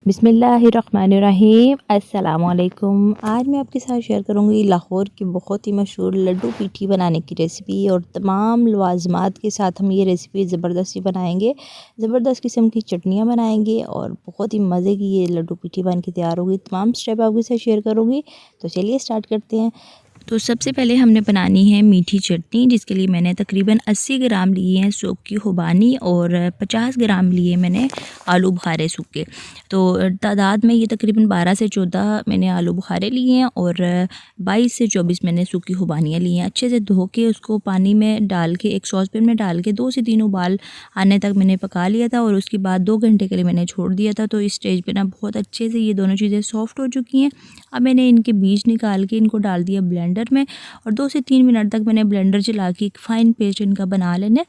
बिस्मिल्लाहिर्रहमानिर्रहीम। अस्सलामुअलैकुम। आज मैं आपके साथ शेयर करूंगी लाहौर की बहुत ही मशहूर लड्डू पीठी बनाने की रेसिपी और तमाम लवाज़मात के साथ हम ये रेसिपी ज़बरदस्ती बनाएंगे। ज़बरदस्त किस्म की चटनियाँ बनाएंगे और बहुत ही मज़े की ये लड्डू पीठी बन के तैयार होगी। तमाम स्टेप आपके साथ शेयर करूँगी, तो चलिए स्टार्ट करते हैं। तो सबसे पहले हमने बनानी है मीठी चटनी, जिसके लिए मैंने तकरीबन 80 ग्राम लिए हैं सूखी खुबानी और 50 ग्राम लिए मैंने आलू बुखारे सूखे। तो तादाद में ये तकरीबन 12 से 14 मैंने आलू बुखारे लिए हैं और 22 से 24 मैंने सूखी खुबानियाँ ली हैं। अच्छे से धो के उसको पानी में डाल के एक सॉस पैन में डाल के 2 से 3 उबाल आने तक मैंने पका लिया था और उसके बाद 2 घंटे के लिए मैंने छोड़ दिया था। तो इस स्टेज पे ना बहुत अच्छे से ये दोनों चीज़ें सॉफ्ट हो चुकी हैं। अब मैंने इनके बीज निकाल के इनको डाल दिया ब्लेंडर में और 2 से 3 मिनट तक मैंने ब्लेंडर चला के एक फ़ाइन पेस्ट इनका बना लेना।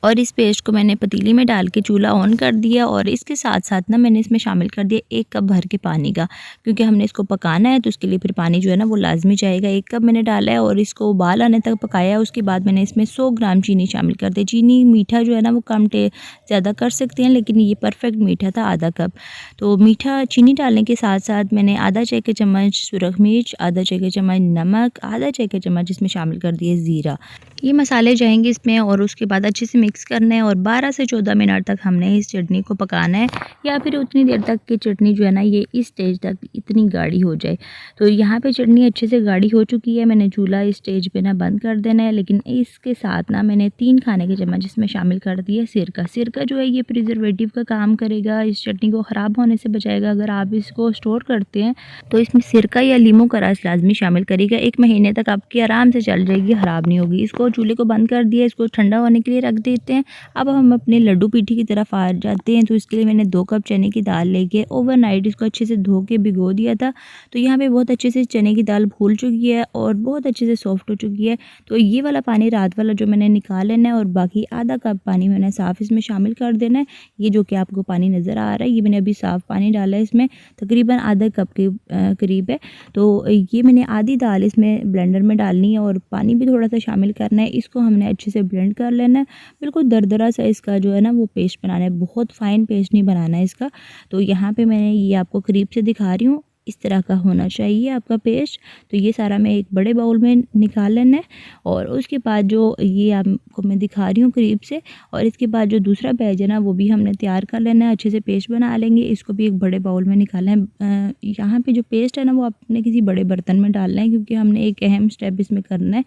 और इस पेस्ट को मैंने पतीली में डाल के चूल्हा ऑन कर दिया और इसके साथ साथ ना मैंने इसमें शामिल कर दिया 1 कप भर के पानी का, क्योंकि हमने इसको पकाना है तो उसके लिए फिर पानी जो है ना वो लाजमी जाएगा। 1 कप मैंने डाला है और इसको उबाल आने तक पकाया। उसके बाद मैंने इसमें 100 ग्राम चीनी शामिल कर दी। चीनी मीठा जो है ना वो कम ज़्यादा कर सकते हैं, लेकिन ये परफेक्ट मीठा था, आधा कप। तो मीठा चीनी डालने के साथ साथ मैंने आधा चाय का चम्मच सुरख मिर्च, आधा चाय का चम्मच नमक, आधा चाय का चम्मच इसमें शामिल कर दिए ज़ीरा। ये मसाले जाएंगे इसमें और उसके बाद अच्छे से मिक्स करना है और 12 से 14 मिनट तक हमने इस चटनी को पकाना है, या फिर उतनी देर तक कि चटनी जो है ना ये इस स्टेज तक इतनी गाढ़ी हो जाए। तो यहाँ पे चटनी अच्छे से गाढ़ी हो चुकी है। मैंने चूल्हा इस स्टेज पे ना बंद कर देना है, लेकिन इसके साथ ना मैंने 3 खाने के चम्मच इसमें शामिल कर दिए सिरका। सिरका जो है ये प्रिजर्वेटिव का काम करेगा, इस चटनी को ख़राब होने से बचाएगा। अगर आप इसको स्टोर करते हैं तो इसमें सिरका या लीमू का रस लाजमी शामिल करिएगा। 1 महीने तक आपकी आराम से चल जाएगी, ख़राब नहीं होगी। इसको चूल्हे को बंद कर दिया, इसको ठंडा होने के लिए रख देते हैं। अब हम अपने लड्डू पीठी की तरफ आ जाते हैं। तो इसके लिए मैंने 2 कप चने की दाल लेके ओवरनाइट इसको अच्छे से धो के भिगो दिया था। तो यहाँ पे बहुत अच्छे से चने की दाल फूल चुकी है और बहुत अच्छे से सॉफ्ट हो चुकी है। तो ये वाला पानी रात वाला जो मैंने निकाल लेना है और बाकी आधा कप पानी मैंने साफ़ इसमें शामिल कर देना है। ये जो कि आपको पानी नज़र आ रहा है, ये मैंने अभी साफ़ पानी डाला है, इसमें तकरीबन आधा कप के करीब है। तो ये मैंने आधी दाल इसमें ब्लेंडर में डालनी है और पानी भी थोड़ा सा शामिल करना है। इसको हमने अच्छे से ब्लेंड कर लेना है। बिल्कुल दरदरा सा इसका जो है ना वो पेस्ट बनाना है, बहुत फ़ाइन पेस्ट नहीं बनाना है इसका। तो यहाँ पे मैंने ये आपको करीब से दिखा रही हूँ, इस तरह का होना चाहिए आपका पेस्ट। तो ये सारा मैं एक बड़े बाउल में निकाल लेना है और उसके बाद जो ये आपको मैं दिखा रही हूँ करीब से, और इसके बाद जो दूसरा बैच है ना वो भी हमने तैयार कर लेना है। अच्छे से पेस्ट बना लेंगे, इसको भी एक बड़े बाउल में निकालना है। यहाँ पे जो पेस्ट है ना वो आपने किसी बड़े बर्तन में डालना है, क्योंकि हमने एक अहम स्टेप इसमें करना है।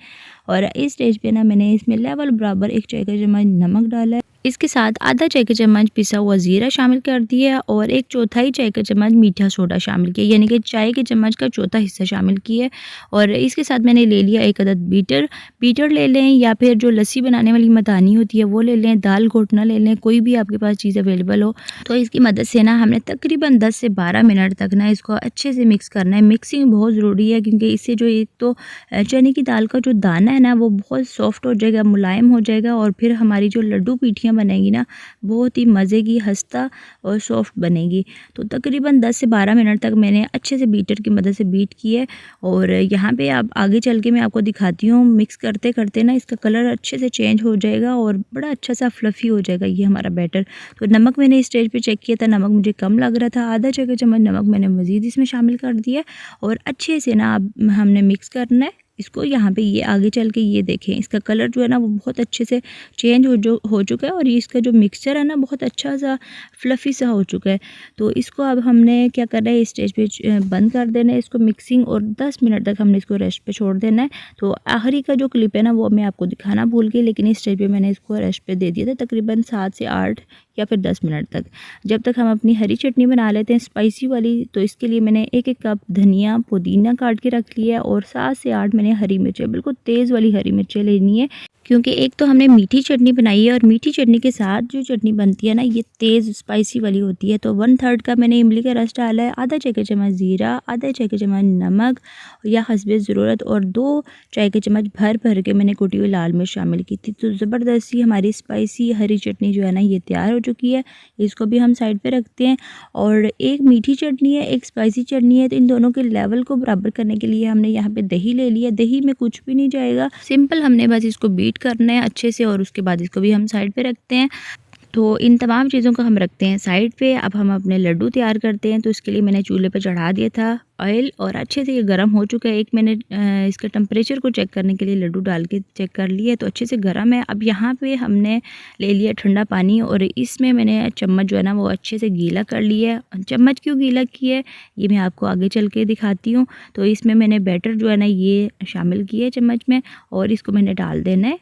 और इस स्टेज पे ना मैंने इसमें लेवल बराबर 1 चाय का चम्मच नमक डाला है। इसके साथ आधा चाय का चम्मच पिसा हुआ ज़ीरा शामिल कर दिया और 1/4 चाय का चम्मच मीठा सोडा शामिल किया, यानी कि चाय के चम्मच का चौथा हिस्सा शामिल किया। और इसके साथ मैंने ले लिया 1 अदद बीटर ले लें, या फिर जो लस्सी बनाने वाली मदानी होती है वो ले लें, दाल घोटना ले लें, कोई भी आपके पास चीज़ अवेलेबल हो। तो इसकी मदद से ना हमने तकरीबन 10 से 12 मिनट तक ना इसको अच्छे से मिक्स करना है। मिक्सिंग बहुत ज़रूरी है, क्योंकि इससे जो एक तो चने की दाल का जो दाना है ना वो बहुत सॉफ्ट हो जाएगा, मुलायम हो जाएगा, और फिर हमारी जो लड्डू पीठियाँ बनेगी ना बहुत ही मज़े की, खस्ता और सॉफ्ट बनेगी। तो तकरीबन 10 से 12 मिनट तक मैंने अच्छे से बीटर की मदद से बीट की है। और यहाँ पे आप आगे चल के मैं आपको दिखाती हूँ, मिक्स करते करते ना इसका कलर अच्छे से चेंज हो जाएगा और बड़ा अच्छा सा फ्लफ़ी हो जाएगा ये हमारा बैटर। तो नमक मैंने इस स्टेज पे चेक किया था, नमक मुझे कम लग रहा था, आधा चाय का चम्मच नमक मैंने मज़ीद इसमें शामिल कर दिया और अच्छे से ना हमने मिक्स करना है इसको। यहाँ पे ये आगे चल के ये देखें, इसका कलर जो है ना वो बहुत अच्छे से चेंज हो चुका है और ये इसका जो मिक्सचर है ना बहुत अच्छा सा फ्लफ़ी सा हो चुका है। तो इसको अब हमने क्या करना है, इस स्टेज पे बंद कर देना है इसको मिक्सिंग, और 10 मिनट तक हमने इसको रेस्ट पे छोड़ देना है। तो आखिरी का जो क्लिप है ना वो मैं आपको दिखाना भूल गई, लेकिन इस स्टेज पे मैंने इसको रेस्ट पे दे दिया था तकरीबन 7 से 8 या फिर 10 मिनट तक, जब तक हम अपनी हरी चटनी बना लेते हैं स्पाइसी वाली। तो इसके लिए मैंने 1-1 कप धनिया पुदीना काट के रख लिया और 7 से 8 मैंने हरी मिर्चें, बिल्कुल तेज़ वाली हरी मिर्चें लेनी है, क्योंकि एक तो हमने मीठी चटनी बनाई है और मीठी चटनी के साथ जो चटनी बनती है ना ये तेज़ स्पाइसी वाली होती है। तो 1/3 कप मैंने इमली का रस डाला है, आधा चाय का चम्मच ज़ीरा, आधा चाय का चम्मच नमक या हस्बे ज़रूरत, और 2 चाय के चम्मच भर के मैंने कुटी हुई लाल मिर्च शामिल की थी। तो ज़बरदस्ती हमारी स्पाइसी हरी चटनी जो है ना ये तैयार हो चुकी है। इसको भी हम साइड पे रखते हैं। और एक मीठी चटनी है, एक स्पाइसी चटनी है, तो इन दोनों के लेवल को बराबर करने के लिए हमने यहाँ पे दही ले लिया। दही में कुछ भी नहीं जाएगा, सिंपल हमने बस इसको बीट करना है अच्छे से और उसके बाद इसको भी हम साइड पे रखते हैं। तो इन तमाम चीज़ों को हम रखते हैं साइड पे। अब हम अपने लड्डू तैयार करते हैं। तो इसके लिए मैंने चूल्हे पे चढ़ा दिया था ऑयल और अच्छे से ये गर्म हो चुका है। एक मैंने इसका टेम्परेचर को चेक करने के लिए लड्डू डाल के चेक कर लिया, तो अच्छे से गर्म है। अब यहाँ पे हमने ले लिया ठंडा पानी और इसमें मैंने चम्मच जो है ना वो अच्छे से गीला कर लिया है। चम्मच क्यों गीला किया है ये मैं आपको आगे चल के दिखाती हूँ। तो इसमें मैंने बैटर जो है ना ये शामिल किया है चम्मच में और इसको मैंने डाल देना है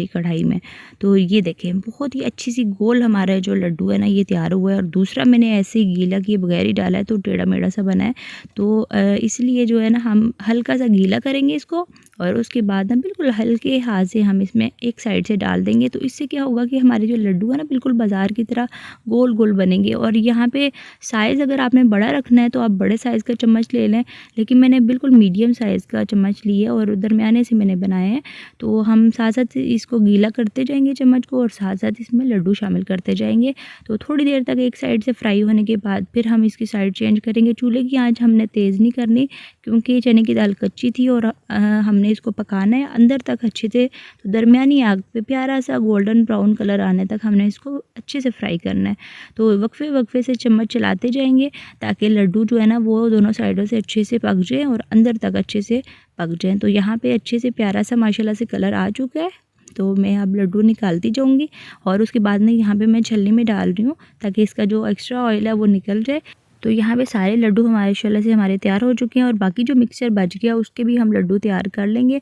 कढ़ाई में। तो ये देखें बहुत ही अच्छी सी गोल हमारा जो लड्डू है ना ये तैयार हुआ है। और दूसरा मैंने ऐसे ही गीला किए बगैर ही डाला है तो टेढ़ा मेढ़ा सा बना है। तो इसलिए जो है ना हम हल्का सा गीला करेंगे इसको और उसके बाद हम बिल्कुल हल्के हाथ से हम इसमें एक साइड से डाल देंगे। तो इससे क्या होगा कि हमारे जो लड्डू है ना बिल्कुल बाज़ार की तरह गोल गोल बनेंगे। और यहाँ पे साइज़ अगर आपने बड़ा रखना है तो आप बड़े साइज़ का चम्मच ले लें, लेकिन मैंने बिल्कुल मीडियम साइज़ का चम्मच लिया और दरमियाने से मैंने बनाए हैं। तो हम साथ साथ इसको गीला करते जाएंगे चम्मच को और साथ साथ इसमें लड्डू शामिल करते जाएंगे। तो थोड़ी देर तक एक साइड से फ्राई होने के बाद फिर हम इसकी साइड चेंज करेंगे। चूल्हे की आंच हमने तेज़ नहीं करनी क्योंकि चने की दाल कच्ची थी और हमने इसको पकाना है अंदर तक अच्छे से। तो दरमियानी आग पे प्यारा सा गोल्डन ब्राउन कलर आने तक हमने इसको अच्छे से फ्राई करना है। तो वक्फे वक्फे से चम्मच चलाते जाएंगे ताकि लड्डू जो है ना वो दोनों साइडों से अच्छे से पक जाए और अंदर तक अच्छे से पक जाए। तो यहाँ पे अच्छे से प्यारा सा माशाल्लाह से कलर आ चुका है। तो मैं अब लड्डू निकालती जाऊँगी और उसके बाद में यहाँ पे मैं छलनी में डाल रही हूँ ताकि इसका जो एक्स्ट्रा ऑयल है वो निकल जाए। तो यहाँ पे सारे लड्डू माशाल्लाह से हमारे तैयार हो चुके हैं और बाकी जो मिक्सचर बच गया उसके भी हम लड्डू तैयार कर लेंगे।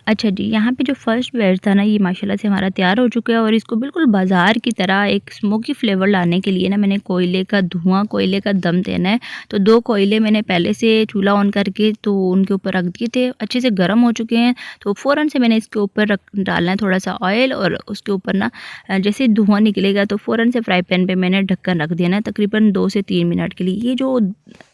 अच्छा जी, यहाँ पे जो फर्स्ट बैच था ना ये माशाल्लाह से हमारा तैयार हो चुका है और इसको बिल्कुल बाज़ार की तरह एक स्मोकी फ्लेवर लाने के लिए ना मैंने कोयले का धुआं, कोयले का दम देना है। तो 2 कोयले मैंने पहले से चूल्हा ऑन करके तो उनके ऊपर रख दिए थे, अच्छे से गर्म हो चुके हैं। तो फ़ौरन से मैंने इसके ऊपर डालना है थोड़ा सा ऑयल और उसके ऊपर ना जैसे धुआं निकलेगा तो फ़ौरन से फ्राई पैन पर मैंने ढक्कन रख दिया ना तकरीबन 2 से 3 मिनट के लिए। ये जो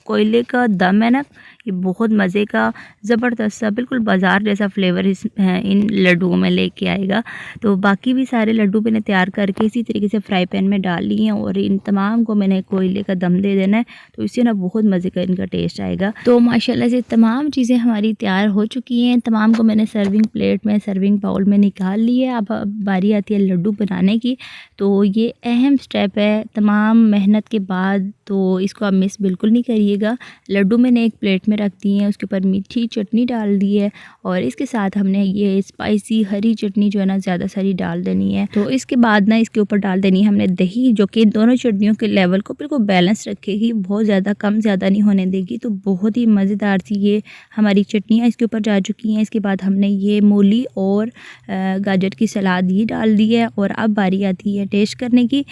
कोयले का दम है ना ये बहुत मज़े का ज़बरदस्त सा बिल्कुल बाज़ार जैसा फ्लेवर इन लड्डुओं में लेके आएगा। तो बाकी भी सारे लड्डू मैंने तैयार करके इसी तरीके से फ्राई पैन में डाल लिए हैं और इन तमाम को मैंने कोयले का दम दे देना है। तो इससे ना बहुत मज़े का इनका टेस्ट आएगा। तो माशाल्लाह से तमाम चीज़ें हमारी तैयार हो चुकी हैं। तमाम को मैंने सर्विंग प्लेट में, सर्विंग बाउल में निकाल लिया। अब बारी आती है लड्डू बनाने की। तो ये अहम स्टेप है तमाम मेहनत के बाद, तो इसको आप मिस बिल्कुल नहीं करिएगा। लड्डू मैंने एक प्लेट में रख दिए हैं, उसके ऊपर मीठी चटनी डाल दी है और इसके साथ हमने ये स्पाइसी हरी चटनी जो है ना ज़्यादा सारी डाल देनी है। तो इसके बाद ना इसके ऊपर डाल देनी है हमने दही, जो कि दोनों चटनियों के लेवल को बिल्कुल बैलेंस रखेगी, बहुत ज़्यादा कम ज़्यादा नहीं होने देगी। तो बहुत ही मज़ेदार सी ये हमारी चटनियाँ इसके ऊपर जा चुकी हैं। इसके बाद हमने ये मूली और गाजर की सलाद ही डाल दी है और अब बारी आती है टेस्ट करने की।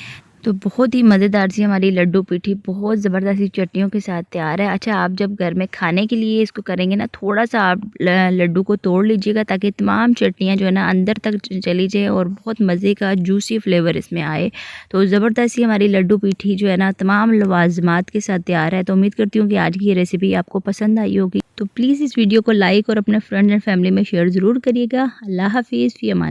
तो बहुत ही मज़ेदार सी हमारी लड्डू पीठी बहुत ज़बरदस्त सी चटनियों के साथ तैयार है। अच्छा, आप जब घर में खाने के लिए इसको करेंगे ना थोड़ा सा आप लड्डू को तोड़ लीजिएगा ताकि तमाम चटनियाँ जो है ना अंदर तक चली जाए और बहुत मज़े का जूसी फ्लेवर इसमें आए। तो ज़बरदस्त सी हमारी लड्डू पीठी जो है ना तमाम लवाजमात के साथ तैयार है। तो उम्मीद करती हूँ कि आज की ये रेसिपी आपको पसंद आई होगी। तो प्लीज़ इस वीडियो को लाइक और अपने फ्रेंड्स एंड फैमिली में शेयर ज़रूर करिएगा। अल्लाह हाफिज़, फ़ी अमान।